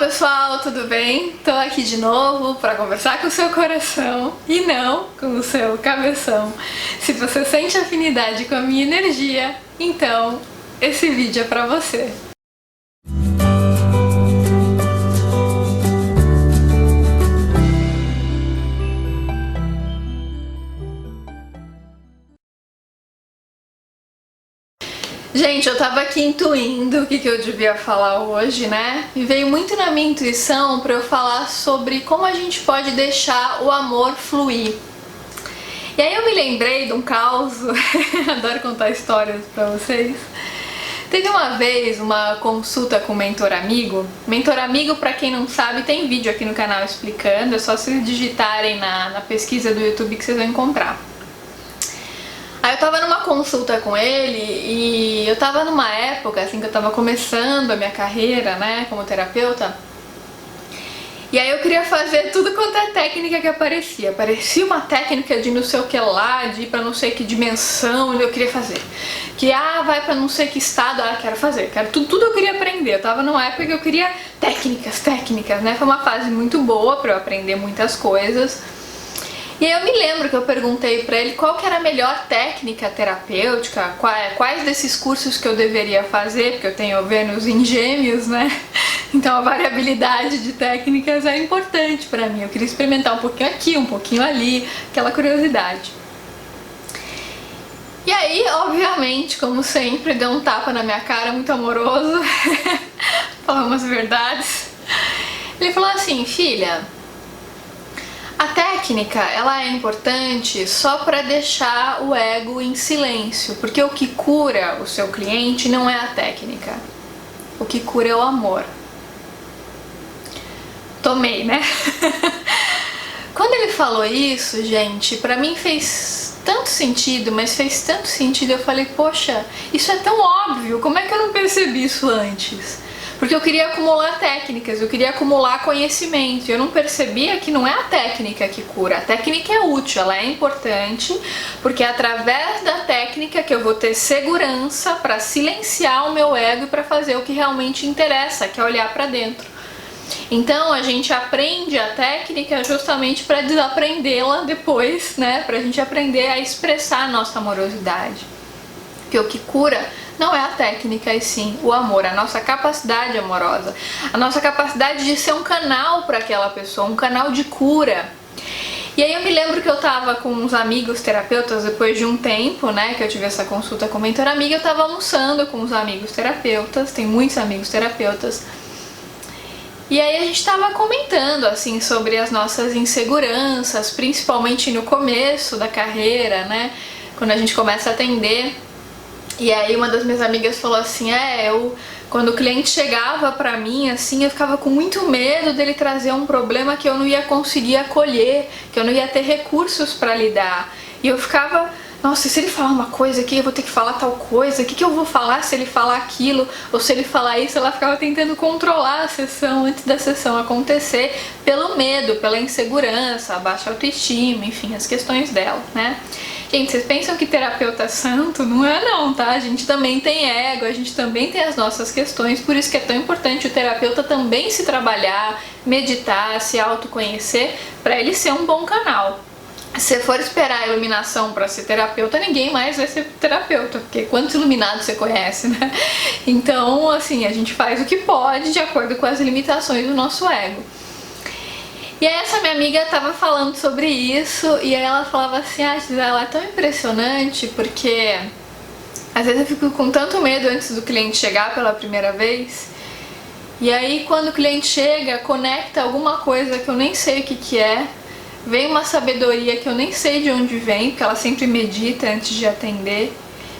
pessoal, tudo bem? Tô aqui de novo para conversar com o seu coração e não com o seu cabeção. Se você sente afinidade com a minha energia, então esse vídeo é para você. Gente, eu tava aqui intuindo o que eu devia falar hoje, né? E veio muito na minha intuição pra eu falar sobre como a gente pode deixar o amor fluir. E aí eu me lembrei de um caos, adoro contar histórias pra vocês. Teve uma vez uma consulta com um mentor amigo. Mentor amigo, pra quem não sabe, tem vídeo aqui no canal explicando, é só vocês digitarem na pesquisa do YouTube que vocês vão encontrar. Aí eu tava numa consulta com ele e eu tava numa época, assim, que eu tava começando a minha carreira, né, como terapeuta. E aí eu queria fazer tudo quanto é técnica que aparecia. Aparecia uma técnica de não sei o que lá, de ir pra não sei que dimensão, eu queria fazer. Que, vai pra não sei que estado, quero fazer. Tudo eu queria aprender. Eu tava numa época que eu queria técnicas, né. Foi uma fase muito boa pra eu aprender muitas coisas. E aí eu me lembro que eu perguntei pra ele qual que era a melhor técnica terapêutica, quais desses cursos que eu deveria fazer, porque eu tenho Vênus em Gêmeos, né? Então a variabilidade de técnicas é importante pra mim. Eu queria experimentar um pouquinho aqui, um pouquinho ali, aquela curiosidade. E aí, obviamente, como sempre, deu um tapa na minha cara, muito amoroso, falou umas verdades. Ele falou assim: filha, a técnica, ela é importante só para deixar o ego em silêncio, porque o que cura o seu cliente não é a técnica, o que cura é o amor. Tomei, né? Quando ele falou isso, gente, pra mim fez tanto sentido, mas fez tanto sentido, eu falei, poxa, isso é tão óbvio, como é que eu não percebi isso antes? Porque eu queria acumular técnicas, eu queria acumular conhecimento. Eu não percebia que não é a técnica que cura. A técnica é útil, ela é importante, porque é através da técnica que eu vou ter segurança para silenciar o meu ego e para fazer o que realmente interessa, que é olhar para dentro. Então a gente aprende a técnica justamente para desaprendê-la depois, né? Para a gente aprender a expressar a nossa amorosidade. Porque o que cura não é a técnica, e sim o amor, a nossa capacidade amorosa, a nossa capacidade de ser um canal para aquela pessoa, um canal de cura. E aí eu me lembro que eu tava com uns amigos terapeutas depois de um tempo, né, que eu tive essa consulta com a mentora amiga, eu tava almoçando com uns amigos terapeutas, tem muitos amigos terapeutas, e aí a gente tava comentando, assim, sobre as nossas inseguranças, principalmente no começo da carreira, né, quando a gente começa a atender. E aí uma das minhas amigas falou assim, quando o cliente chegava pra mim, assim, eu ficava com muito medo dele trazer um problema que eu não ia conseguir acolher, que eu não ia ter recursos pra lidar. E eu ficava, nossa, se ele falar uma coisa aqui, eu vou ter que falar tal coisa, o que eu vou falar se ele falar aquilo, ou se ele falar isso? Ela ficava tentando controlar a sessão antes da sessão acontecer, pelo medo, pela insegurança, a baixa autoestima, enfim, as questões dela, né? Gente, vocês pensam que terapeuta é santo? Não é não, tá? A gente também tem ego, a gente também tem as nossas questões, por isso que é tão importante o terapeuta também se trabalhar, meditar, se autoconhecer, para ele ser um bom canal. Se for esperar a iluminação para ser terapeuta, ninguém mais vai ser terapeuta, porque quantos iluminados você conhece, né? Então, assim, a gente faz o que pode de acordo com as limitações do nosso ego. E aí essa minha amiga tava falando sobre isso, e aí ela falava assim, Gisela, é tão impressionante, porque às vezes eu fico com tanto medo antes do cliente chegar pela primeira vez, e aí quando o cliente chega, conecta alguma coisa que eu nem sei o que é, vem uma sabedoria que eu nem sei de onde vem, porque ela sempre medita antes de atender,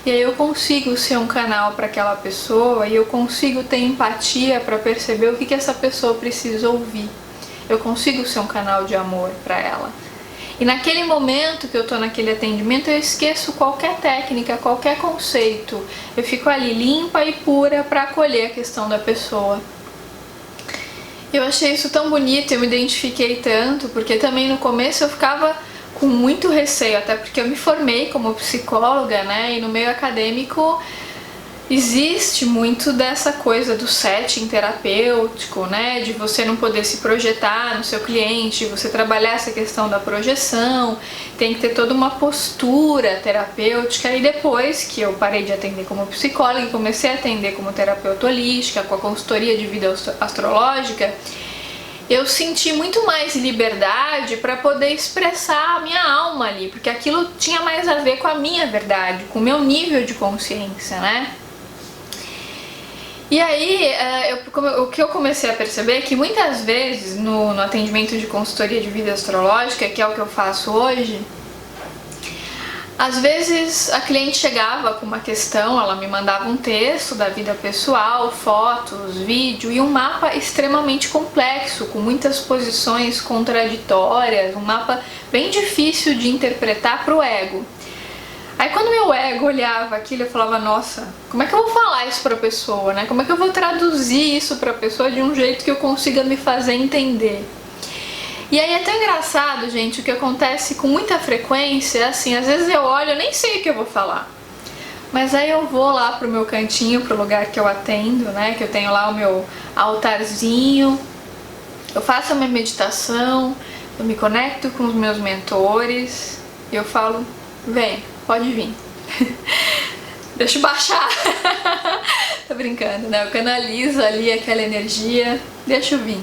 e aí eu consigo ser um canal para aquela pessoa, e eu consigo ter empatia para perceber o que essa pessoa precisa ouvir. Eu consigo ser um canal de amor para ela. E naquele momento que eu tô naquele atendimento, eu esqueço qualquer técnica, qualquer conceito. Eu fico ali limpa e pura para acolher a questão da pessoa. Eu achei isso tão bonito, eu me identifiquei tanto, porque também no começo eu ficava com muito receio, até porque eu me formei como psicóloga, né? E no meio acadêmico existe muito dessa coisa do setting terapêutico, né? De você não poder se projetar no seu cliente, você trabalhar essa questão da projeção, tem que ter toda uma postura terapêutica. E depois que eu parei de atender como psicóloga e comecei a atender como terapeuta holística, com a consultoria de vida astrológica, eu senti muito mais liberdade para poder expressar a minha alma ali, porque aquilo tinha mais a ver com a minha verdade, com o meu nível de consciência, né? E aí, o que eu comecei a perceber é que muitas vezes no atendimento de consultoria de vida astrológica, que é o que eu faço hoje, às vezes a cliente chegava com uma questão, ela me mandava um texto da vida pessoal, fotos, vídeo e um mapa extremamente complexo, com muitas posições contraditórias, um mapa bem difícil de interpretar para o ego. Aí quando meu ego olhava aquilo, eu falava, nossa, como é que eu vou falar isso pra pessoa, né? Como é que eu vou traduzir isso pra pessoa de um jeito que eu consiga me fazer entender? E aí é tão engraçado, gente, o que acontece com muita frequência, assim, às vezes eu olho, eu nem sei o que eu vou falar. Mas aí eu vou lá pro meu cantinho, pro lugar que eu atendo, né? Que eu tenho lá o meu altarzinho, eu faço a minha meditação, eu me conecto com os meus mentores, e eu falo, vem, pode vir. Deixa eu baixar. Tô brincando, né? Eu canalizo ali aquela energia, deixa eu vir.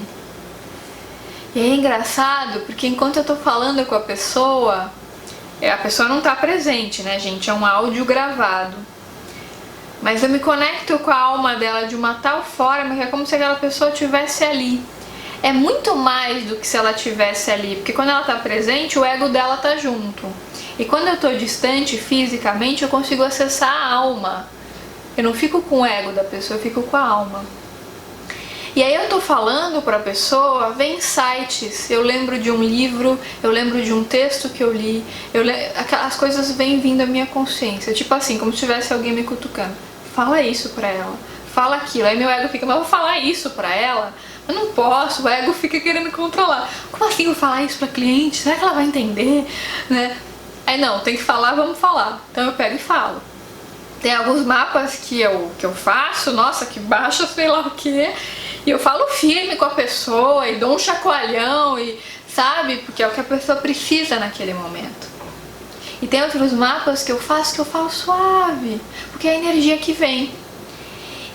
E aí é engraçado, porque enquanto eu tô falando com a pessoa não tá presente, né, gente? É um áudio gravado. Mas eu me conecto com a alma dela de uma tal forma que é como se aquela pessoa estivesse ali. É muito mais do que se ela estivesse ali, porque quando ela tá presente, o ego dela tá junto. E quando eu tô distante fisicamente, eu consigo acessar a alma. Eu não fico com o ego da pessoa, eu fico com a alma. E aí eu tô falando pra pessoa, vem insights, eu lembro de um livro, eu lembro de um texto que eu li, as coisas vêm vindo à minha consciência, tipo assim, como se tivesse alguém me cutucando. Fala isso pra ela, fala aquilo. Aí meu ego fica, mas eu vou falar isso pra ela? Eu não posso, o ego fica querendo controlar. Como assim eu vou falar isso pra cliente? Será que ela vai entender? Né? Aí não, tem que falar, vamos falar. Então eu pego e falo. Tem alguns mapas que eu faço, nossa, que baixa sei lá o que, e eu falo firme com a pessoa e dou um chacoalhão, e sabe? Porque é o que a pessoa precisa naquele momento. E tem outros mapas que eu faço que eu falo suave, porque é a energia que vem.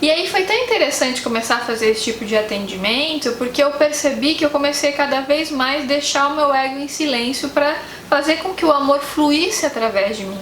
E aí foi tão interessante começar a fazer esse tipo de atendimento, porque eu percebi que eu comecei cada vez mais a deixar o meu ego em silêncio para fazer com que o amor fluísse através de mim.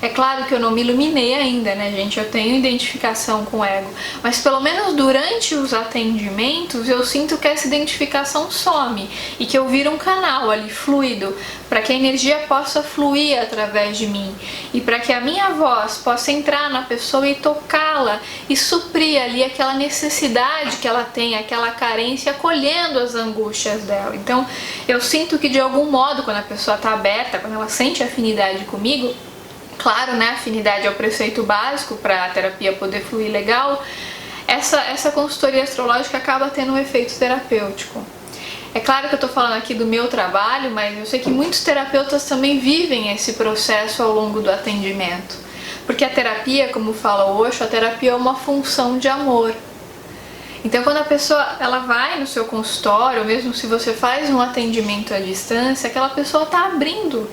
É claro que eu não me iluminei ainda, né, gente? Eu tenho identificação com o ego. Mas pelo menos durante os atendimentos eu sinto que essa identificação some e que eu viro um canal ali fluido para que a energia possa fluir através de mim e para que a minha voz possa entrar na pessoa e tocá-la e suprir ali aquela necessidade que ela tem, aquela carência, acolhendo as angústias dela. Então eu sinto que de algum modo, quando a pessoa está aberta, quando ela sente afinidade comigo, claro, né, afinidade é o preceito básico para a terapia poder fluir legal, essa consultoria astrológica acaba tendo um efeito terapêutico. É claro que eu tô falando aqui do meu trabalho, mas eu sei que muitos terapeutas também vivem esse processo ao longo do atendimento. Porque a terapia, como fala o Osho, a terapia é uma função de amor. Então quando a pessoa ela vai no seu consultório, mesmo se você faz um atendimento à distância, aquela pessoa tá abrindo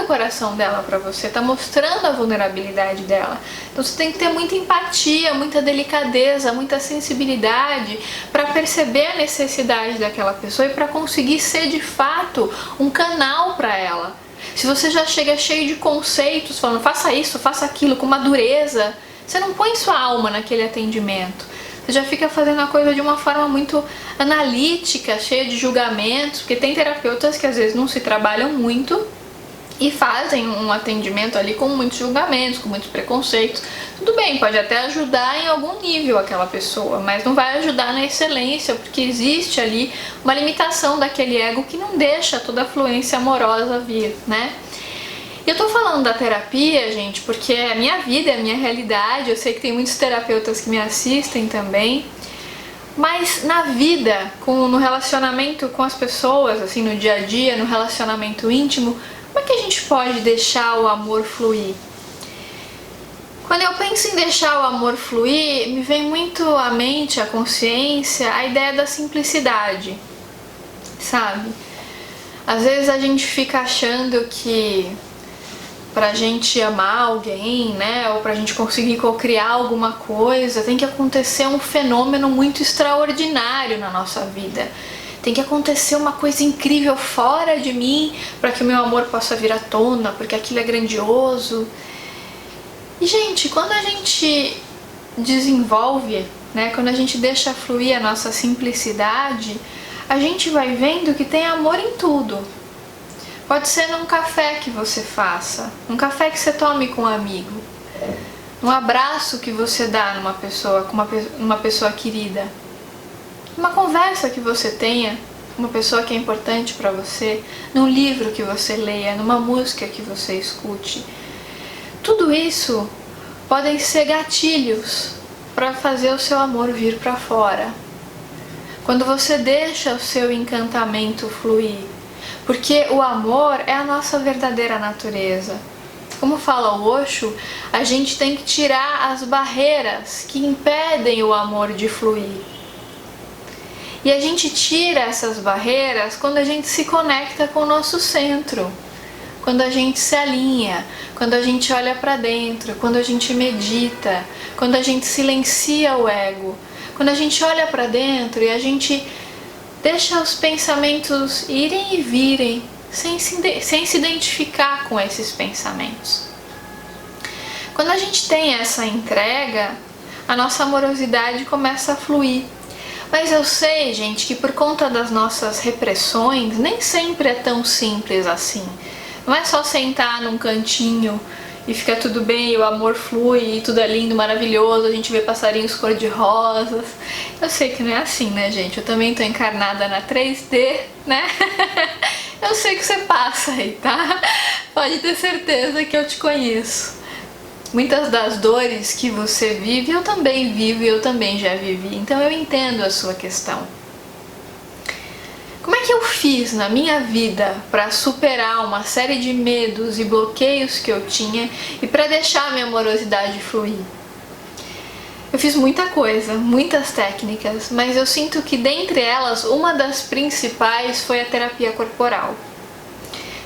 o coração dela para você, tá mostrando a vulnerabilidade dela. Então você tem que ter muita empatia, muita delicadeza, muita sensibilidade para perceber a necessidade daquela pessoa e para conseguir ser de fato um canal para ela. Se você já chega cheio de conceitos, falando faça isso, faça aquilo, com uma dureza, você não põe sua alma naquele atendimento. Você já fica fazendo a coisa de uma forma muito analítica, cheia de julgamentos, porque tem terapeutas que às vezes não se trabalham muito e fazem um atendimento ali com muitos julgamentos, com muitos preconceitos. Tudo bem, pode até ajudar em algum nível aquela pessoa, mas não vai ajudar na excelência, porque existe ali uma limitação daquele ego que não deixa toda a fluência amorosa vir, né? Eu tô falando da terapia, gente, porque é a minha vida, é a minha realidade. Eu sei que tem muitos terapeutas que me assistem também, mas na vida, no relacionamento com as pessoas, assim, no dia a dia, no relacionamento íntimo, como é que a gente pode deixar o amor fluir? Quando eu penso em deixar o amor fluir, me vem muito à mente, à consciência, a ideia da simplicidade, sabe? Às vezes a gente fica achando que pra gente amar alguém, né, ou pra gente conseguir co-criar alguma coisa, tem que acontecer um fenômeno muito extraordinário na nossa vida. Tem que acontecer uma coisa incrível fora de mim para que o meu amor possa vir à tona, porque aquilo é grandioso. E, gente, quando a gente desenvolve, né, quando a gente deixa fluir a nossa simplicidade, a gente vai vendo que tem amor em tudo. Pode ser num café que você faça, num café que você tome com um amigo, num abraço que você dá numa pessoa, com uma pessoa querida, numa conversa que você tenha com uma pessoa que é importante para você, num livro que você leia, numa música que você escute. Tudo isso podem ser gatilhos para fazer o seu amor vir para fora. Quando você deixa o seu encantamento fluir, porque o amor é a nossa verdadeira natureza. Como fala o Osho, a gente tem que tirar as barreiras que impedem o amor de fluir. E a gente tira essas barreiras quando a gente se conecta com o nosso centro, quando a gente se alinha, quando a gente olha para dentro, quando a gente medita, quando a gente silencia o ego, quando a gente olha para dentro e a gente deixa os pensamentos irem e virem sem se identificar com esses pensamentos. Quando a gente tem essa entrega, a nossa amorosidade começa a fluir. Mas eu sei, gente, que por conta das nossas repressões, nem sempre é tão simples assim. Não é só sentar num cantinho e fica tudo bem, o amor flui, e tudo é lindo, maravilhoso, a gente vê passarinhos cor-de-rosas. Eu sei que não é assim, né, gente? Eu também tô encarnada na 3D, né? Eu sei que você passa aí, tá? Pode ter certeza que eu te conheço. Muitas das dores que você vive, eu também vivo e eu também já vivi, então eu entendo a sua questão. Como é que eu fiz na minha vida para superar uma série de medos e bloqueios que eu tinha e para deixar a minha amorosidade fluir? Eu fiz muita coisa, muitas técnicas, mas eu sinto que dentre elas, uma das principais foi a terapia corporal.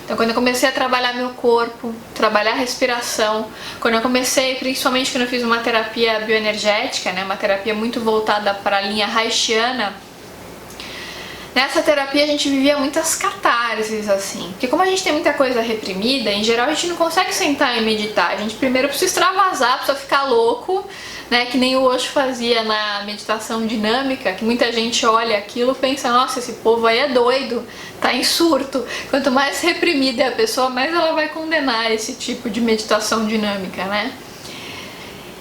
Então, quando eu comecei a trabalhar meu corpo, trabalhar a respiração, quando eu comecei, principalmente quando eu fiz uma terapia bioenergética, né, uma terapia muito voltada para a linha haitiana, nessa terapia a gente vivia muitas catarses, assim. Porque como a gente tem muita coisa reprimida, em geral a gente não consegue sentar e meditar. A gente primeiro precisa extravasar, precisa ficar louco, né? Que nem o Osho fazia na meditação dinâmica, que muita gente olha aquilo e pensa, nossa, esse povo aí é doido, tá em surto. Quanto mais reprimida é a pessoa, mais ela vai condenar esse tipo de meditação dinâmica, né?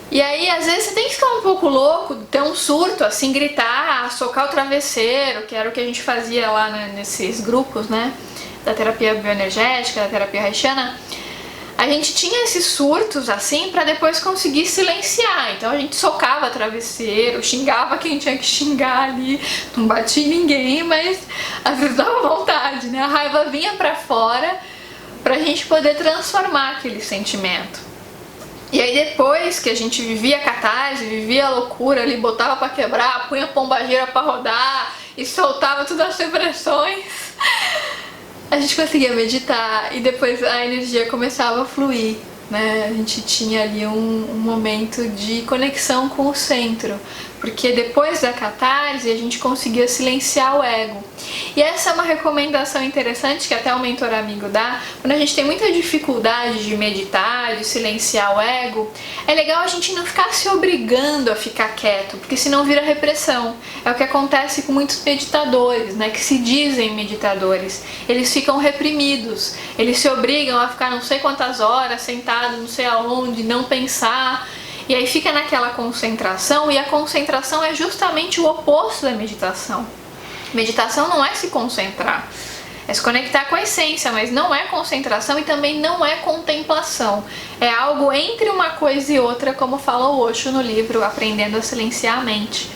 E aí, às vezes, você tem que ficar um pouco louco, ter um surto, assim, gritar, socar o travesseiro, que era o que a gente fazia lá, né, nesses grupos, né, da terapia bioenergética, da terapia haitiana. A gente tinha esses surtos, assim, pra depois conseguir silenciar. Então, a gente socava travesseiro, xingava quem tinha que xingar ali, não batia em ninguém, mas às vezes dava vontade, né? A raiva vinha pra fora pra gente poder transformar aquele sentimento. E aí depois que a gente vivia a catarse, vivia a loucura ali, botava pra quebrar, punha a pombageira pra rodar e soltava todas as repressões, a gente conseguia meditar e depois a energia começava a fluir, né? A gente tinha ali um momento de conexão com o centro, porque depois da catarse a gente conseguia silenciar o ego. E essa é uma recomendação interessante que até o mentor amigo dá. Quando a gente tem muita dificuldade de meditar, de silenciar o ego, é legal a gente não ficar se obrigando a ficar quieto, porque senão vira repressão. É o que acontece com muitos meditadores, né, que se dizem meditadores. Eles ficam reprimidos, eles se obrigam a ficar não sei quantas horas sentado, não sei aonde, não pensar. E aí fica naquela concentração, e a concentração é justamente o oposto da meditação. Meditação não é se concentrar, é se conectar com a essência, mas não é concentração e também não é contemplação. É algo entre uma coisa e outra, como fala o Osho no livro Aprendendo a Silenciar a Mente.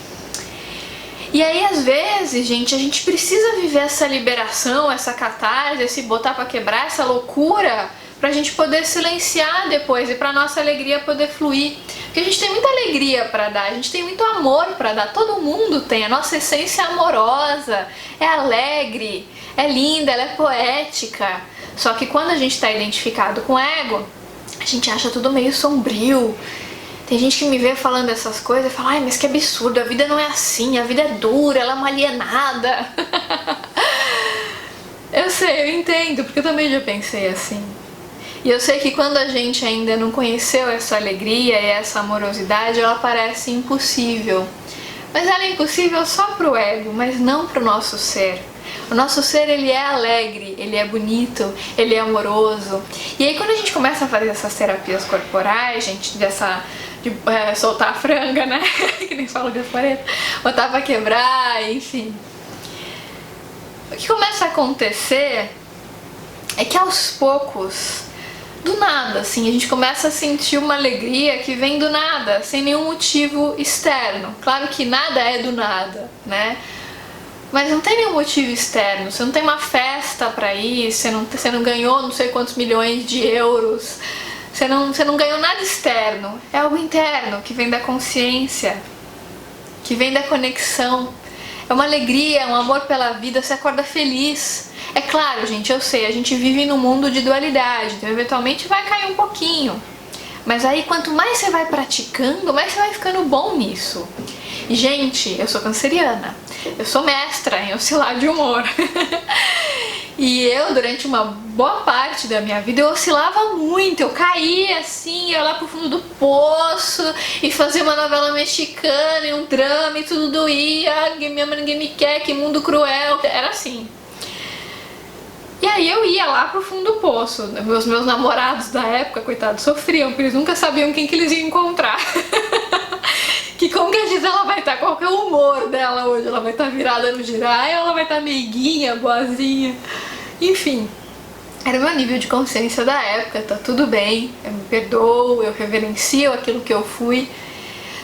E aí, às vezes, gente, a gente precisa viver essa liberação, essa catarse, esse botar pra quebrar, essa loucura, pra gente poder silenciar depois e pra nossa alegria poder fluir. Porque a gente tem muita alegria pra dar, a gente tem muito amor pra dar, todo mundo tem, a nossa essência é amorosa, é alegre, é linda, ela é poética. Só que quando a gente tá identificado com o ego, a gente acha tudo meio sombrio. Tem gente que me vê falando essas coisas e fala, ai, mas que absurdo, a vida não é assim, a vida é dura, ela é uma alienada. Eu sei, eu entendo, porque eu também já pensei assim. E eu sei que quando a gente ainda não conheceu essa alegria e essa amorosidade, ela parece impossível. Mas ela é impossível só pro ego, mas não pro nosso ser. O nosso ser, ele é alegre, ele é bonito, ele é amoroso. E aí quando a gente começa a fazer essas terapias corporais, gente, de soltar a franga, né? Que nem fala Gaspareto, botar pra quebrar, enfim. O que começa a acontecer é que aos poucos, do nada, assim, a gente começa a sentir uma alegria que vem do nada, sem nenhum motivo externo. Claro que nada é do nada, né? Mas não tem nenhum motivo externo, você não tem uma festa pra ir, você não ganhou não sei quantos milhões de euros, você não ganhou nada externo, é algo interno, que vem da consciência, que vem da conexão. É uma alegria, um amor pela vida, você acorda feliz. É claro, gente, eu sei, a gente vive num mundo de dualidade, então eventualmente vai cair um pouquinho. Mas aí quanto mais você vai praticando, mais você vai ficando bom nisso. E, gente, eu sou canceriana, eu sou mestra em oscilar de humor. E eu, durante uma boa parte da minha vida, eu oscilava muito, eu caía assim, ia lá pro fundo do poço e fazia uma novela mexicana e um drama e tudo doía, minha mãe ninguém me quer, que mundo cruel, era assim. E aí eu ia lá pro fundo do poço, meus namorados da época, coitados, sofriam, porque eles nunca sabiam quem que eles iam encontrar. Que como que a Gisela vai estar, qual que é o humor dela hoje, ela vai estar virada no girai ou ela vai estar meiguinha, boazinha, enfim. Era o meu nível de consciência da época, tá tudo bem, eu me perdoo, eu reverencio aquilo que eu fui.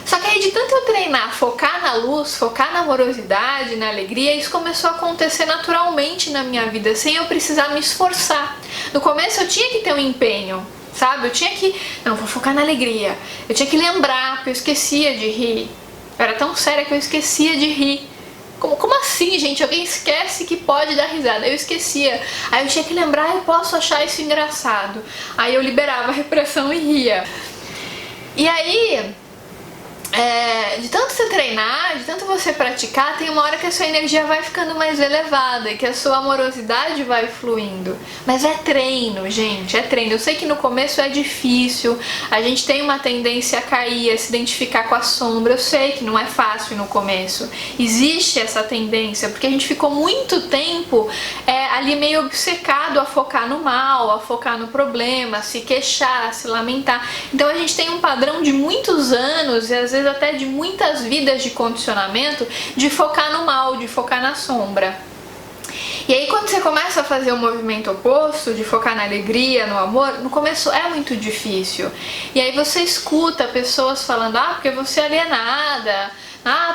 Só que aí de tanto eu treinar, focar na luz, focar na amorosidade, na alegria, isso começou a acontecer naturalmente na minha vida, sem eu precisar me esforçar. No começo eu tinha que ter um empenho, sabe? Eu tinha que, não, vou focar na alegria. Eu tinha que lembrar, porque eu esquecia de rir. Eu era tão séria que eu esquecia de rir. Como assim, gente? Alguém esquece que pode dar risada. Eu esquecia. Aí eu tinha que lembrar, eu posso achar isso engraçado. Aí eu liberava a repressão e ria. E aí, de tanto você treinar, de tanto você praticar, tem uma hora que a sua energia vai ficando mais elevada e que a sua amorosidade vai fluindo. Mas é treino, gente, é treino. Eu sei que no começo é difícil, a gente tem uma tendência a cair, a se identificar com a sombra. Eu sei que não é fácil no começo. Existe essa tendência, porque a gente ficou muito tempo ali meio obcecado a focar no mal, a focar no problema, a se queixar, a se lamentar. Então a gente tem um padrão de muitos anos e às vezes até de muitas vidas de condicionamento de focar no mal, de focar na sombra. E aí quando você começa a fazer o movimento oposto, de focar na alegria, no amor, no começo é muito difícil. E aí você escuta pessoas falando, porque você é alienada,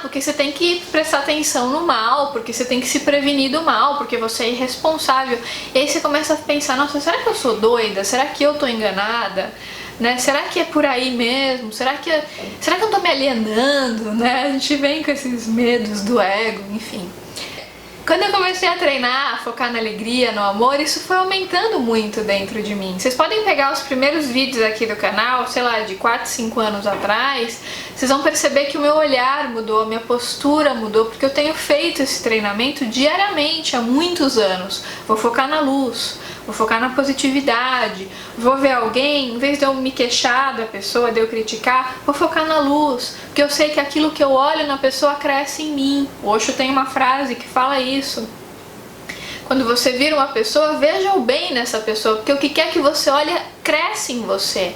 porque você tem que prestar atenção no mal, porque você tem que se prevenir do mal, porque você é irresponsável. E aí você começa a pensar, nossa, será que eu sou doida? Será que eu tô enganada? Né? Será que é por aí mesmo? Será que eu não tô me alienando? Né? A gente vem com esses medos do ego, enfim. Quando eu comecei a treinar, a focar na alegria, no amor, isso foi aumentando muito dentro de mim. Vocês podem pegar os primeiros vídeos aqui do canal, sei lá, de 4, 5 anos atrás, vocês vão perceber que o meu olhar mudou, a minha postura mudou, porque eu tenho feito esse treinamento diariamente há muitos anos. Vou focar na luz, vou focar na positividade, vou ver alguém, em vez de eu me queixar da pessoa, de eu criticar, vou focar na luz, porque eu sei que aquilo que eu olho na pessoa cresce em mim. O Osho tem uma frase que fala isso. Quando você vira uma pessoa, veja o bem nessa pessoa, porque o que quer que você olhe cresce em você.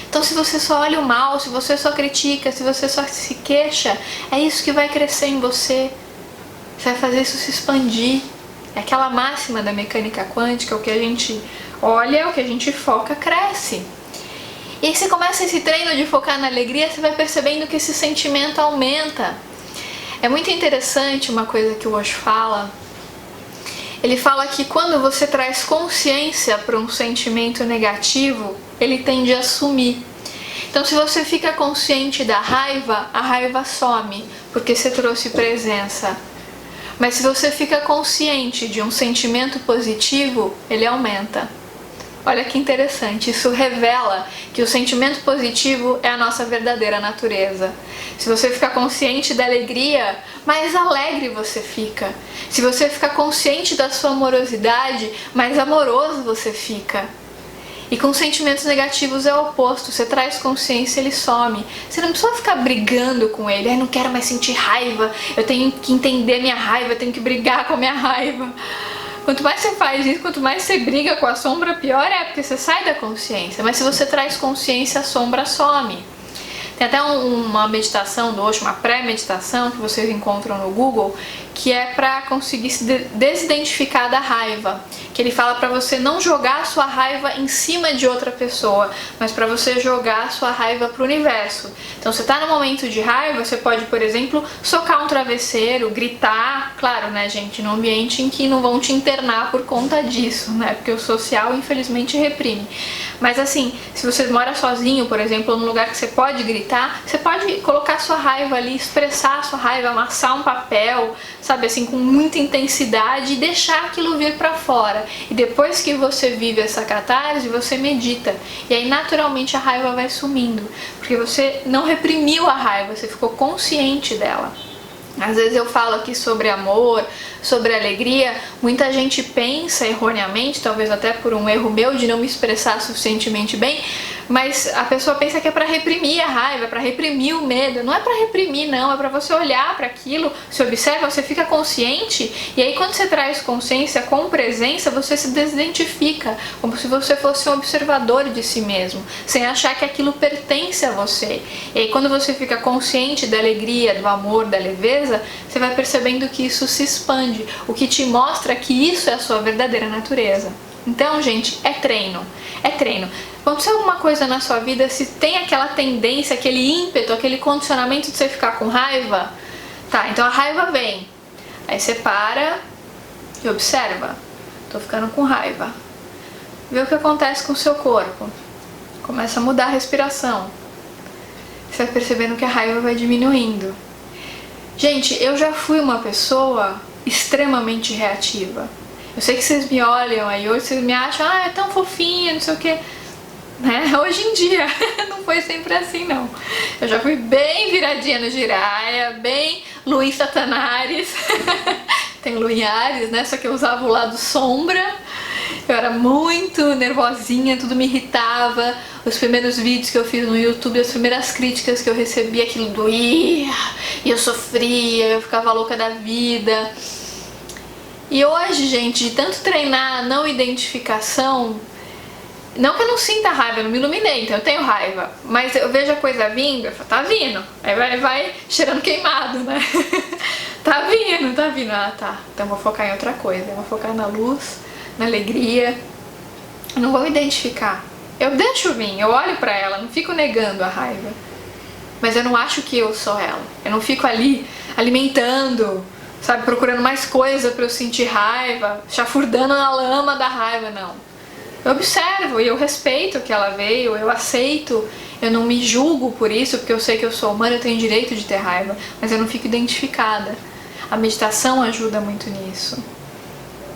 Então se você só olha o mal, se você só critica, se você só se queixa, é isso que vai crescer em você. Você vai fazer isso se expandir. É aquela máxima da mecânica quântica, o que a gente olha, o que a gente foca, cresce. E aí você começa esse treino de focar na alegria, você vai percebendo que esse sentimento aumenta. É muito interessante uma coisa que o Osho fala. Ele fala que quando você traz consciência para um sentimento negativo, ele tende a sumir. Então, se você fica consciente da raiva, a raiva some, porque você trouxe presença. Mas se você fica consciente de um sentimento positivo, ele aumenta. Olha que interessante, isso revela que o sentimento positivo é a nossa verdadeira natureza. Se você ficar consciente da alegria, mais alegre você fica. Se você ficar consciente da sua amorosidade, mais amoroso você fica. E com sentimentos negativos é o oposto, você traz consciência, ele some. Você não precisa ficar brigando com ele, não quero mais sentir raiva, eu tenho que entender minha raiva, eu tenho que brigar com a minha raiva. Quanto mais você faz isso, quanto mais você briga com a sombra, pior é, porque você sai da consciência. Mas se você traz consciência, a sombra some. Tem até uma meditação do Osho, uma pré-meditação que vocês encontram no Google, que é para conseguir se desidentificar da raiva. Que ele fala para você não jogar a sua raiva em cima de outra pessoa, mas para você jogar a sua raiva para o universo. Então, você está no momento de raiva, você pode, por exemplo, socar um travesseiro, gritar, claro, né, gente, num ambiente em que não vão te internar por conta disso, né, porque o social, infelizmente, reprime. Mas assim, se você mora sozinho, por exemplo, num lugar que você pode gritar, você pode colocar sua raiva ali, expressar a sua raiva, amassar um papel, sabe, assim, com muita intensidade e deixar aquilo vir para fora. E depois que você vive essa catarse, você medita. E aí, naturalmente, a raiva vai sumindo. Porque você não reprimiu a raiva, você ficou consciente dela. Às vezes eu falo aqui sobre amor, sobre alegria, muita gente pensa erroneamente, talvez até por um erro meu de não me expressar suficientemente bem, mas a pessoa pensa que é para reprimir a raiva, para reprimir o medo. Não é para reprimir, não, é para você olhar para aquilo, se observa, você fica consciente, e aí quando você traz consciência com presença, você se desidentifica, como se você fosse um observador de si mesmo, sem achar que aquilo pertence a você. E aí quando você fica consciente da alegria, do amor, da leveza, você vai percebendo que isso se expande, o que te mostra que isso é a sua verdadeira natureza. Então, gente, é treino, é treino. Aconteceu alguma coisa na sua vida, se tem aquela tendência, aquele ímpeto, aquele condicionamento de você ficar com raiva, tá, então a raiva vem, aí você para e observa, tô ficando com raiva, vê o que acontece com o seu corpo, começa a mudar a respiração, você vai percebendo que a raiva vai diminuindo. Gente, eu já fui uma pessoa extremamente reativa. Eu sei que vocês me olham aí hoje, vocês me acham, é tão fofinha, não sei o que, né? Hoje em dia, não foi sempre assim, não. Eu já fui bem viradinha no giraia, bem Luim Satanares. Tem Luim Ares, né? Só que eu usava o lado sombra. Eu era muito nervosinha, tudo me irritava. Os primeiros vídeos que eu fiz no YouTube, as primeiras críticas que eu recebi, aquilo doía, e eu sofria, eu ficava louca da vida. E hoje, gente, de tanto treinar a não identificação, não que eu não sinta raiva, eu não me iluminei, então eu tenho raiva, mas eu vejo a coisa vindo, eu falo, tá vindo, aí vai cheirando queimado, né? Tá vindo, tá, então eu vou focar em outra coisa, eu vou focar na luz, na alegria, eu não vou identificar, eu deixo vir, eu olho pra ela, não fico negando a raiva, mas eu não acho que eu sou ela, eu não fico ali alimentando, sabe, procurando mais coisa pra eu sentir raiva, chafurdando na lama da raiva, não. Eu observo e eu respeito que ela veio, eu aceito, eu não me julgo por isso, porque eu sei que eu sou humana, eu tenho direito de ter raiva, mas eu não fico identificada. A meditação ajuda muito nisso,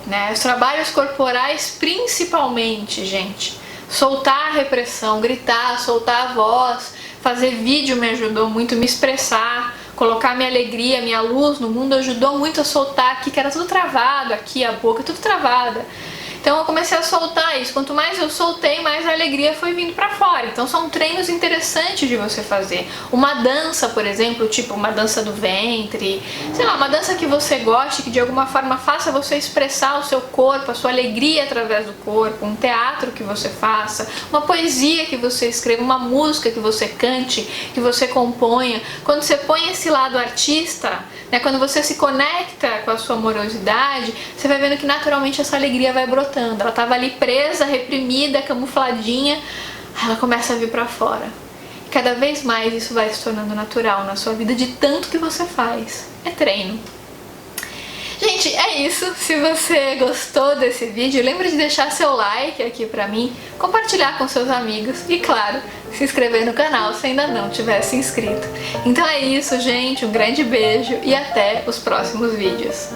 né? Os trabalhos corporais principalmente, gente. Soltar a repressão, gritar, soltar a voz, fazer vídeo me ajudou muito, me expressar, colocar minha alegria, minha luz no mundo ajudou muito a soltar aqui, que era tudo travado, aqui a boca, tudo travada. Então eu comecei a soltar isso, quanto mais eu soltei, mais a alegria foi vindo pra fora. Então são treinos interessantes de você fazer. Uma dança, por exemplo, tipo uma dança do ventre, sei lá, uma dança que você goste, que de alguma forma faça você expressar o seu corpo, a sua alegria através do corpo, um teatro que você faça, uma poesia que você escreva, uma música que você cante, que você componha. Quando você põe esse lado artista, né, quando você se conecta com a sua amorosidade, você vai vendo que naturalmente essa alegria vai brotando. Ela estava ali presa, reprimida, camufladinha, ela começa a vir pra fora. E cada vez mais isso vai se tornando natural na sua vida, de tanto que você faz. É treino. Gente, é isso. Se você gostou desse vídeo, lembre de deixar seu like aqui pra mim, compartilhar com seus amigos e, claro, se inscrever no canal se ainda não tiver se inscrito. Então é isso, gente. Um grande beijo e até os próximos vídeos.